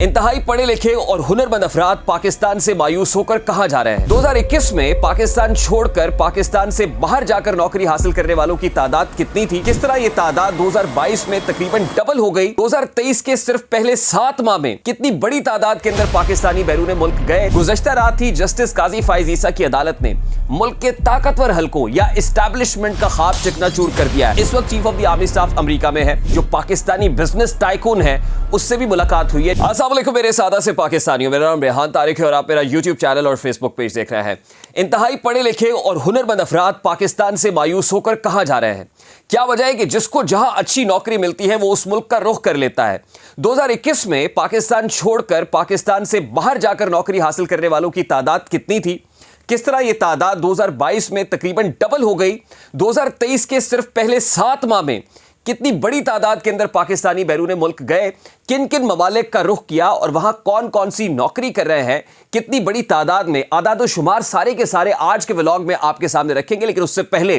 इंतहाई पढ़े लिखे और हुनरमंद अफराद पाकिस्तान से मायूस होकर कहां जा रहे हैं। 2021 में पाकिस्तान छोड़कर पाकिस्तान से बाहर जाकर नौकरी हासिल करने वालों की तादाद कितनी थी, किस तरह ये तादाद 2022 में तकरीबन डबल हो गई। 2023 के सिर्फ पहले 7 माह में कितनी बड़ी तादाद के अंदर पाकिस्तानी बैरून मुल्क गए। गुज़श्ता रात ही जस्टिस काजी फाइज ईसा की अदालत ने मुल्क के ताकतवर हलकों या एस्टैब्लिशमेंट का ख्वाब चकनाचूर कर दिया है। इस वक्त chief of the army staff America में है, जो पाकिस्तानी बिजनेस टाइकून है, उससे भी मुलाकात हुई है। अस्सलाम वालेकुम मेरे सादा से पाकिस्तानियों, मेरा नाम रेहान तारिक है और आप मेरा यूट्यूब चैनल और फेसबुक पेज देख रहे हैं। इंतहाई पढ़े लिखे और हुनरमंद अफराद पाकिस्तान से मायूस होकर कहां जा रहे हैं? क्या वजह है कि जिसको जहां अच्छी नौकरी मिलती है वो उस मुल्क का रुख कर लेता है। 2021 में पाकिस्तान छोड़कर पाकिस्तान से बाहर जाकर नौकरी हासिल करने वालों की तादाद कितनी थी, किस तरह यह तादाद 2022 में तकरीबन डबल हो गई। 2023 के सिर्फ पहले 7 माह में कितनी बड़ी तादाद के अंदर पाकिस्तानी बैरून मुल्क गए, किन किन ममालिक का रुख किया और वहां कौन कौन सी नौकरी कर रहे हैं, कितनी बड़ी तादाद में, आदाद शुमार सारे के सारे आज के व्लॉग में आपके सामने रखेंगे। लेकिन उससे पहले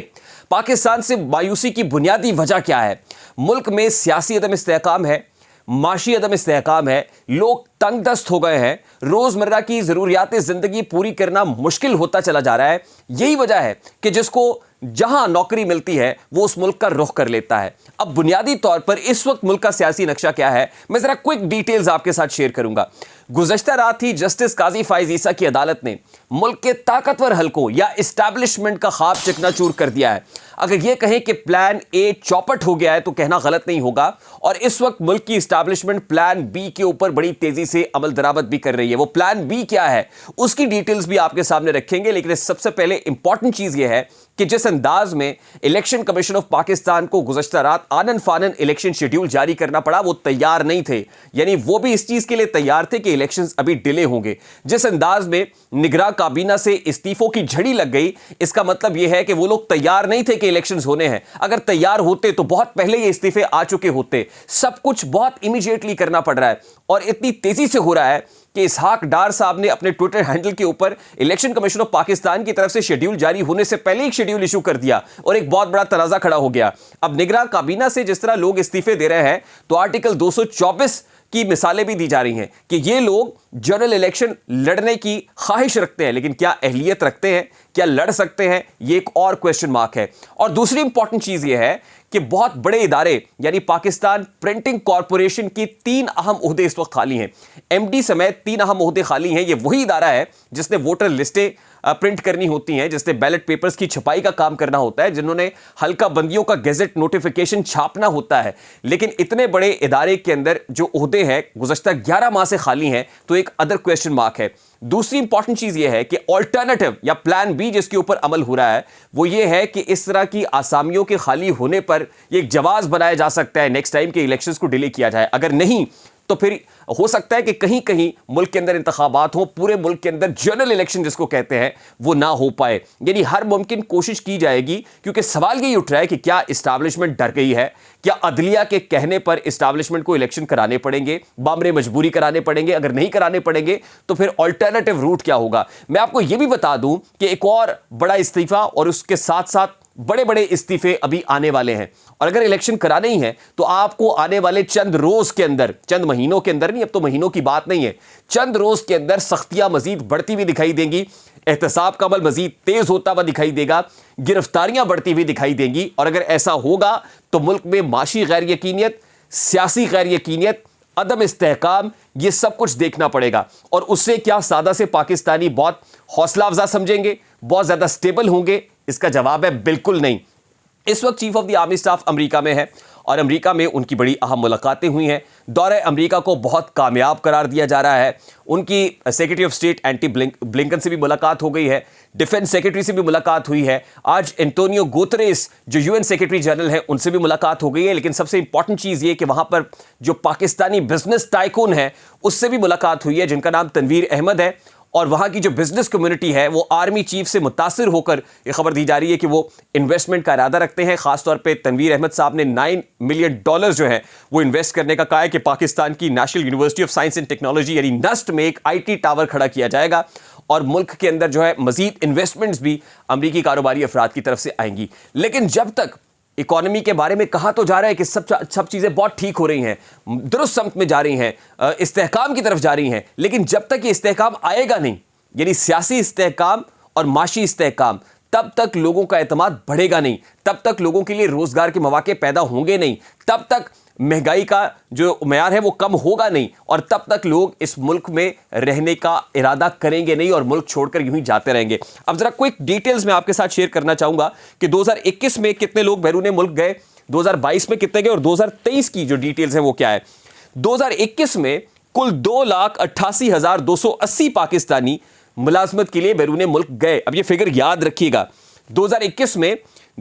पाकिस्तान से मायूसी की बुनियादी वजह क्या है? मुल्क में सियासी अदम इस्तेहकाम है, माशी अदम इस्तेहकाम है, लोग तंग दस्त हो गए हैं, रोजमर्रा की जरूरियात जिंदगी पूरी करना मुश्किल होता चला जा रहा है। यही वजह है कि जिसको जहां नौकरी मिलती है वो उस मुल्क का रुख कर लेता है। अब बुनियादी तौर पर इस वक्त मुल्क का सियासी नक्शा क्या है, मैं जरा क्विक डिटेल्स आपके साथ शेयर करूंगा। गुज़श्ता रात ही जस्टिस काजी फाइज ईसा की अदालत ने मुल्क के ताकतवर हलकों या एस्टैब्लिशमेंट का ख्वाब चकनाचूर कर दिया है। अगर यह कहें कि प्लान ए चौपट हो गया है तो कहना गलत नहीं होगा। और इस वक्त मुल्क की एस्टैब्लिशमेंट प्लान बी के ऊपर बड़ी तेजी से अमल दरामद भी कर रही है। वो प्लान बी क्या है उसकी डिटेल्स भी आपके सामने रखेंगे। लेकिन सबसे पहले इंपॉर्टेंट चीज यह है कि जिस अंदाज में इलेक्शन कमीशन ऑफ पाकिस्तान को गुज़श्ता रात आनन फानन इलेक्शन शेड्यूल जारी करना पड़ा, वो तैयार नहीं थे। यानी वो भी इस चीज के लिए तैयार थे कि इलेक्शंस अभी डिले होंगे। जिस अंदाज में निगरां काबीना से इस्तीफों की झड़ी लग गई, इसका मतलब यह है कि वो लोग तैयार नहीं थे कि इलेक्शंस होने हैं। अगर तैयार होते तो बहुत पहले ये इस्तीफे आ चुके होते। सब कुछ बहुत इमीडिएटली करना पड़ रहा है और इतनी तेजी से हो रहा है कि इसहाक डार साहब ने अपने ट्विटर हैंडल के ऊपर इलेक्शन कमीशन ऑफ पाकिस्तान की तरफ से शेड्यूल जारी होने से पहले एक शेड्यूल इशू कर दिया और एक बहुत बड़ा तनाजा खड़ा हो गया। अब निगरां काबीना से जिस तरह लोग इस्तीफे दे रहे हैं तो आर्टिकल 224 की मिसालें भी दी जा रही हैं कि ये लोग जनरल इलेक्शन लड़ने की ख्वाहिश रखते हैं, लेकिन क्या अहलियत रखते हैं, क्या लड़ सकते हैं, ये एक और क्वेश्चन मार्क है। और दूसरी इंपॉर्टेंट चीज ये है कि बहुत बड़े इदारे यानी पाकिस्तान प्रिंटिंग कॉरपोरेशन की 3 अहम ओहदे इस वक्त खाली हैं। एमडी समेत 3 अहम ओहदे खाली हैं। ये वही इदारा है जिसने वोटर लिस्टें प्रिंट करनी होती हैं, जिसने बैलेट पेपर्स की छपाई का काम करना होता है, जिन्होंने हल्का बंदियों का गेजेट नोटिफिकेशन छापना होता है। लेकिन इतने बड़े इदारे के अंदर जो ओहदे हैं गुज़श्ता 11 माह से खाली हैं, तो एक अदर क्वेश्चन मार्क है। दूसरी इंपॉर्टेंट चीज यह है कि ऑल्टरनेटिव या प्लान बी जिसके ऊपर अमल हो रहा है वो ये है कि इस तरह की आसामियों के खाली होने पर एक जवाज बनाया जा सकता है, नेक्स्ट टाइम के इलेक्शंस को डिले किया जाए। अगर नहीं तो फिर हो सकता है कि कहीं कहीं मुल्क के अंदर इंतखाबात हो, पूरे मुल्क के अंदर जनरल इलेक्शन जिसको कहते हैं वो ना हो पाए। यानी हर मुमकिन कोशिश की जाएगी, क्योंकि सवाल यही उठ रहा है कि क्या इस्टेब्लिशमेंट डर गई है, क्या अदलिया के कहने पर इस्टेब्लिशमेंट को इलेक्शन कराने पड़ेंगे, बामरे मजबूरी कराने पड़ेंगे। अगर नहीं कराने पड़ेंगे तो फिर ऑल्टरनेटिव रूट क्या होगा। मैं आपको यह भी बता दूं कि एक और बड़ा इस्तीफा और उसके साथ साथ बड़े बड़े इस्तीफे अभी आने वाले हैं। और अगर इलेक्शन कराने ही है तो आपको आने वाले चंद रोज के अंदर, चंद महीनों के अंदर नहीं, अब तो महीनों की बात नहीं है, चंद रोज के अंदर सख्तियां मजीद बढ़ती हुई दिखाई देंगी, एहतसाब का अमल मजीद तेज होता हुआ दिखाई देगा, गिरफ्तारियां बढ़ती हुई दिखाई देंगी। और अगर ऐसा होगा तो मुल्क में माशी गैर यकीनियत, सियासी गैर यकीनियत, अदम इस्तेहकाम, ये सब कुछ देखना पड़ेगा। और उससे क्या सादा से पाकिस्तानी बहुत हौसला अफजा समझेंगे, बहुत ज्यादा स्टेबल होंगे? इसका जवाब है बिल्कुल नहीं। इस वक्त chief of the army staff America में है और अमेरिका में उनकी बड़ी अहम मुलाकातें हुई हैं। दौरे अमेरिका को बहुत कामयाब करार दिया जा रहा है। उनकी secretary of state anti Blinken से भी मुलाकात हो गई है, डिफेंस सेक्रेटरी से भी मुलाकात हुई है, आज एंटोनियो गुतेरेस जो यूएन सेक्रेटरी जनरल हैं उनसे भी मुलाकात हो गई है। लेकिन सबसे इंपॉर्टेंट चीज़ ये कि वहाँ पर जो पाकिस्तानी बिजनेस टाइकून है उससे भी मुलाकात हुई है, जिनका नाम तनवीर अहमद है। और वहाँ की जो बिजनेस कम्युनिटी है वो आर्मी चीफ से मुतासिर होकर ये खबर दी जा रही है कि वो इन्वेस्टमेंट का इरादा रखते हैं। खासतौर पे तनवीर अहमद साहब ने $9 मिलियन जो है वो इन्वेस्ट करने का कहा है कि पाकिस्तान की national university of science and technology यानी नस्ट में एक IT टावर खड़ा किया जाएगा और मुल्क के अंदर जो है मजीद इन्वेस्टमेंट्स भी अमरीकी कारोबारी अफराद की तरफ से आएंगी। लेकिन जब तक इकोनॉमी के बारे में कहा तो जा रहा है कि सब चीज़ें बहुत ठीक हो रही हैं, दुरुस्त समत में जा रही हैं, इस्तेहकाम की तरफ जा रही हैं, लेकिन जब तक ये इस्तेहकाम आएगा नहीं, यानी सियासी इस्तेहकाम और माशी इस्तेहकाम, तब तक लोगों का एतमाद बढ़ेगा नहीं, तब तक लोगों के लिए रोजगार के मौके पैदा होंगे नहीं, तब तक महंगाई का जो मयार है वो कम होगा नहीं, और तब तक लोग इस मुल्क में रहने का इरादा करेंगे नहीं और मुल्क छोड़कर यूं ही जाते रहेंगे। अब जरा क्विक डिटेल्स में आपके साथ शेयर करना चाहूंगा कि 2021 में कितने लोग बैरून मुल्क गए, 2022 में कितने गए और 2023 की जो डिटेल्स है वो क्या है। 2021 में कुल 2,88,280 पाकिस्तानी मुलाजमत के लिए बैरून मुल्क गए। अब ये फिगर याद रखिएगा, 2021 में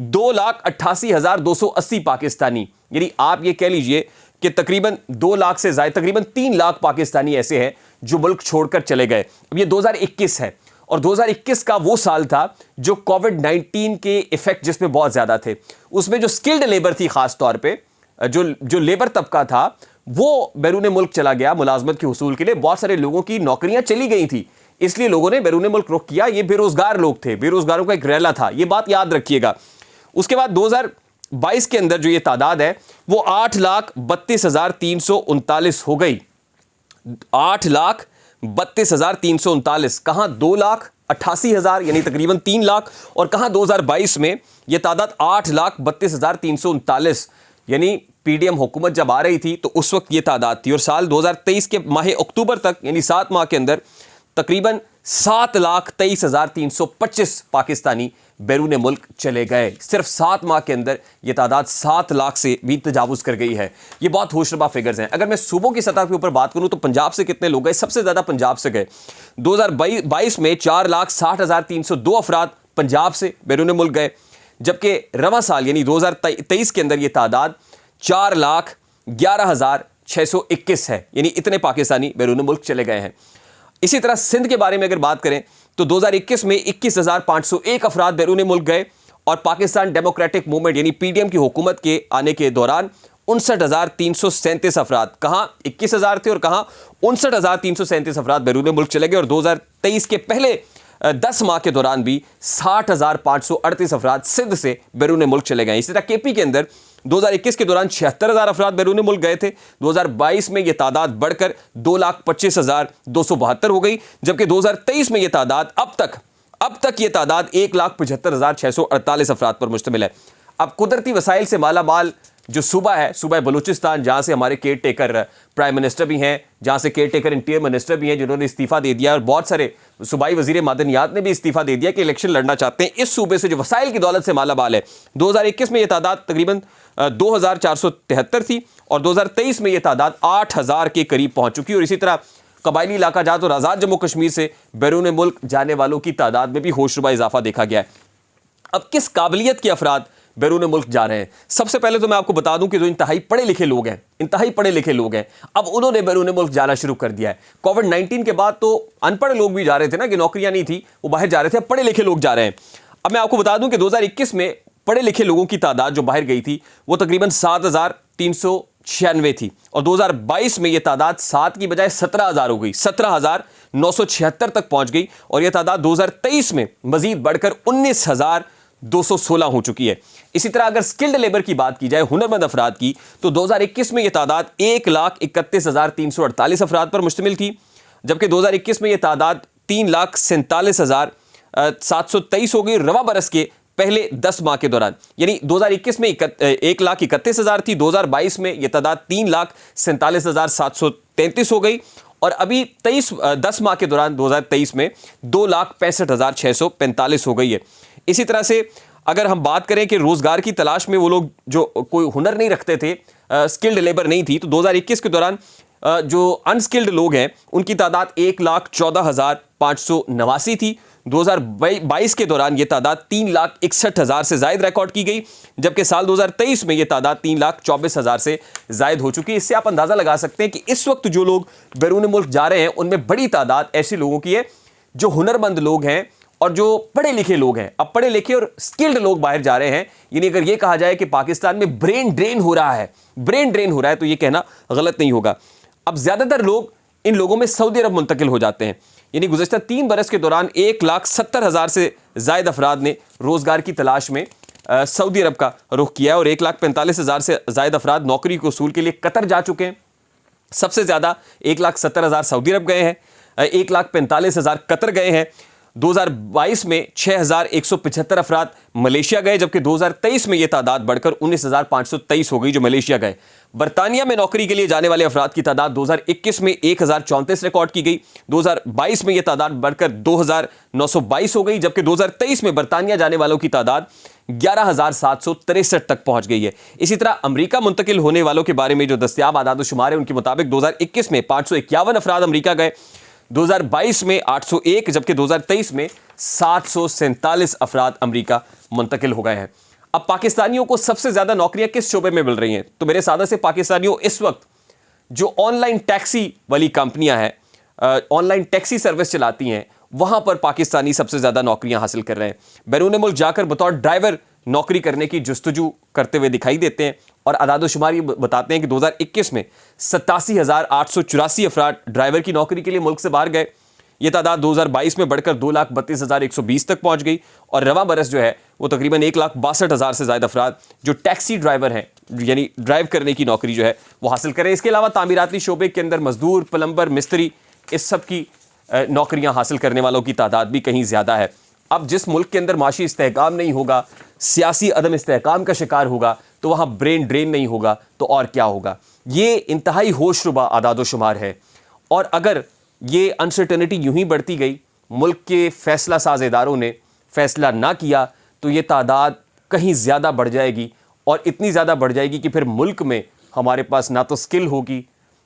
2,88,280 पाकिस्तानी, यानी आप ये कह लीजिए कि तकरीबन 2 लाख से ज्यादा, तकरीबन 3 लाख पाकिस्तानी ऐसे हैं जो मुल्क छोड़कर चले गए। अब ये 2021 है और 2021 का वो साल था जो कोविड-19 के इफेक्ट जिसमें बहुत ज्यादा थे, उसमें जो स्किल्ड लेबर थी, खास तौर पे जो लेबर तबका था वो बैरून मुल्क चला गया मुलाजमत के हुसूल के लिए। बहुत सारे लोगों की नौकरियां चली गई थी, इसलिए लोगों ने बैरून मुल्क रुख किया। ये बेरोजगार लोग थे, बेरोजगारों का एक रैला था, ये बात याद रखिएगा। उसके बाद 2022 के अंदर जो ये तादाद है वो 8,32,339 हो गई। 8,32,339, कहां 2,88,000 यानी तकरीबन 3 लाख, और कहां 2022 में यह तादाद 8,32,339, यानी पीडीएम हुकूमत जब आ रही थी तो उस वक्त यह तादाद थी। और साल 2023 के माह अक्टूबर तक, यानी 7 माह के अंदर तकरीबन 7,23,325 पाकिस्तानी बैरून मुल्क चले गए। सिर्फ 7 माह के अंदर यह तादाद 7 लाख से भी तजावुज कर गई है। ये बहुत होशरबा फिगर्स हैं। अगर मैं सूबों की सतह के ऊपर बात करूं तो पंजाब से कितने लोग गए, सबसे ज्यादा पंजाब से गए। 2022 में 4,60,302 अफराद पंजाब से बैरून मुल्क गए, जबकि रवा साल यानी 2023 के अंदर यह तादाद 4,11,621 है, यानी इतने पाकिस्तानी बैरून मुल्क चले गए हैं। इसी तरह सिंध के बारे में अगर बात करें तो 2021 में 21,501 अफराद बैरून मुल्क गए, और पाकिस्तान डेमोक्रेटिक मूवमेंट यानी पीडीएम की हुकूमत के आने के दौरान 59,337 अफराद, कहां 21,000 थे और कहां 59,337 अफराद बैरून मुल्क चले गए। और 2023 के पहले 10 माह के दौरान भी 60,538 अफराद सिंध से बैरून मुल्क चले गए। इसी तरह केपी के अंदर 2021 के दौरान 76,000 अफराद बैरून मुल्क गए थे। 2022 में यह तादाद बढ़कर 2,25,272 हो गई, जबकि 2023 में यह तादाद अब तक यह तादाद 1,75,648 अफराद पर मुश्तमिल है। अब कुदरती वसाइल से माला माल जो सूबा है, सूबा बलूचिस्तान, जहां से हमारे केयर टेकर प्राइम मिनिस्टर भी हैं, जहां से केयर टेकर इंटीरियर मिनिस्टर भी हैं जिन्होंने इस्तीफा दे दिया, और बहुत सारे सूबाई वजीर मादनियात ने भी इस्तीफा दे दिया कि इलेक्शन लड़ना चाहते हैं इस सूबे से जो वसाइल की दौलत से माला माल है। 2021 में यह तादाद तकरीबन 2,473 थी और 2023 में यह तादाद 8,000 के करीब पहुंच चुकी। और इसी तरह कबायली इलाका जात और आज़ाद जम्मू कश्मीर से बैरून मुल्क जाने वालों की तादाद में भी होशरुबा इजाफा देखा गया है। अब किस काबिलियत के अफराद बैरून मुल्क जा रहे हैं? सबसे पहले तो मैं आपको बता दूं कि जो इंतहाई पढ़े लिखे लोग हैं, अब उन्होंने बैरून मुल्क जाना शुरू कर दिया है। कोविड-19 के बाद तो अनपढ़ लोग भी जा रहे थे ना, कि नौकरियां नहीं थी, वो बाहर जा रहे थे, अब पढ़े लिखे लोग जा रहे हैं। अब मैं आपको बता दूं कि 2021 में पढ़े लिखे लोगों की तादाद जो बाहर गई थी वो तकरीबन 7,396 थी, और 2022 में यह तादाद 7 की बजाय 17,000 हो गई, 17,976 तक पहुंच गई, और यह तादाद 2023 में मजीद बढ़कर 19,216 हो चुकी है। इसी तरह अगर स्किल्ड लेबर की बात की जाए, हुनरमंद अफराद की, तो 2021 में यह तादाद 1,31,348 अफराद पर मुश्तमिल थी, जबकि 2021 में यह तादाद 3,47,723 हो गई रवा बरस के पहले 10 माह के दौरान। यानी 2021 में 1,31,000 थी, 2022 में यह तादाद 3,47,733 हो गई, और अभी 10 माह के दौरान 2023 में 2,65,645 हो गई है। इसी तरह से अगर हम बात करें कि रोजगार की तलाश में वो लोग जो कोई हुनर नहीं रखते थे, स्किल्ड लेबर नहीं थी, तो 2021 के दौरान जो अनस्किल्ड लोग हैं उनकी तादाद 1,14,589 थी। 2022 के दौरान यह तादाद 3,61,000 से जायद रिकॉर्ड की गई, जबकि साल 2023 में यह तादाद 3,24,000 से जायद हो चुकी है। इससे आप अंदाजा लगा सकते हैं कि इस वक्त जो लोग बैरून मुल्क जा रहे हैं उनमें बड़ी तादाद ऐसे लोगों की है जो हुनरमंद लोग हैं और जो पढ़े लिखे लोग हैं। अब पढ़े लिखे और स्किल्ड लोग बाहर जा रहे हैं, यानी अगर यह कहा जाए कि पाकिस्तान में ब्रेन ड्रेन हो रहा है, तो यह कहना गलत नहीं होगा। अब ज्यादातर लोग इन लोगों में सऊदी अरब मुंतकिल हो जाते हैं, यानी गुज़श्ता 3 बरस के दौरान 1,70,000 से जायद अफराद ने रोजगार की तलाश में सऊदी अरब का रुख किया है और 1,45,000 से ज़ायद अफराद नौकरी के उसूल के लिए कतर जा चुके हैं। सबसे ज़्यादा 1,70,000 सऊदी अरब गए हैं, 1,45,000 कतर गए हैं। 2022 में 6,175 अफराद मलेशिया गए, जबकि 2023 में यह तादाद बढ़कर 19,523 हो गई जो मलेशिया गए। बरतानिया में नौकरी के लिए जाने वाले अफराद की तादाद 2021 में 1,034 रिकॉर्ड की गई, 2022 में यह तादाद बढ़कर 2,922 हो गई, जबकि 2023 में बरतानिया जाने वालों की तादाद 11,763 तक पहुंच गई है। इसी तरह अमेरिका मुंतकिल होने वालों के बारे में जो दस्तयाब आदाद-ओ-शुमार है उनके मुताबिक 2021 में 551 अफराद अमेरिका गए, 2022 में 801, जबकि 2023 में 747 अफराद अमेरिका मुंतकिल हो गए हैं। अब पाकिस्तानियों को सबसे ज्यादा नौकरियां किस शोबे में मिल रही हैं? तो मेरे सादा से पाकिस्तानियों इस वक्त जो ऑनलाइन टैक्सी वाली कंपनियां हैं, ऑनलाइन टैक्सी सर्विस चलाती हैं, वहां पर पाकिस्तानी सबसे ज्यादा नौकरियां हासिल कर रहे हैं। बैरून मुल्क जाकर बतौर ड्राइवर नौकरी करने की जुस्तजू करते हुए दिखाई देते हैं और आदाद-ओ-शुमार ये बताते हैं कि 2021 में 87,884 अफराद ड्राइवर की नौकरी के लिए मुल्क से बाहर गए। ये तादाद 2022 में बढ़कर 2,32,120 तक पहुंच गई और रवां बरस जो है वो तकरीबन 1,62,000 से ज़्यादा अफराद जो टैक्सी ड्राइवर हैं, यानी ड्राइव करने की नौकरी जो है वो हासिल करें। इसके अलावा तामीराती शोबे के अंदर मजदूर, प्लम्बर, मिस्त्री, इस सब की नौकरियां हासिल करने वालों की तादाद भी कहीं ज़्यादा है। अब जिस मुल्क के अंदर माशी इस्तेहकाम नहीं होगा, सियासी अदम इस्तेहकाम का शिकार होगा, तो वहाँ ब्रेन ड्रेन नहीं होगा तो और क्या होगा। ये इंतहाई होशरुबा आदाद-ओ-शुमार है और अगर ये अनसर्टेनिटी यूं ही बढ़ती गई, मुल्क के फैसला साज इदारों ने फैसला ना किया, तो ये तादाद कहीं ज़्यादा बढ़ जाएगी और इतनी ज़्यादा बढ़ जाएगी कि फिर मुल्क में हमारे पास ना तो स्किल होगी,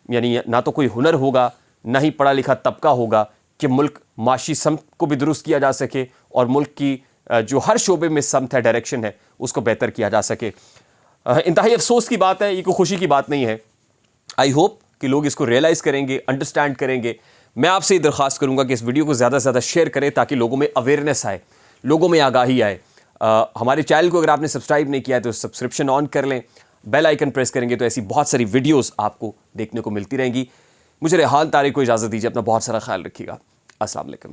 यानी ना तो कोई हुनर होगा, ना ही पढ़ा लिखा तबका होगा कि मुल्क माशी समत को भी दुरुस्त किया जा सके और मुल्क की जो हर शोबे में समत है, डायरेक्शन है, उसको बेहतर किया जा सके। इंतहाई अफसोस की बात है, ये कोई खुशी की बात नहीं है। आई होप कि लोग इसको रियलाइज़ करेंगे, अंडरस्टैंड करेंगे। मैं आपसे ये दरख्वास्त करूंगा कि इस वीडियो को ज़्यादा से ज़्यादा शेयर करें ताकि लोगों में अवेयरनेस आए, लोगों में आगाही आए। हमारे चैनल को अगर आपने सब्सक्राइब नहीं किया है तो सब्सक्रिप्शन ऑन कर लें, बेल आइकन प्रेस करेंगे तो ऐसी बहुत सारी वीडियोज़ आपको देखने को मिलती रहेंगी। मुझे रेहान तारिक को इजाज़त दीजिए, अपना बहुत सारा ख्याल रखिएगा। अस्सलाम वालेकुम।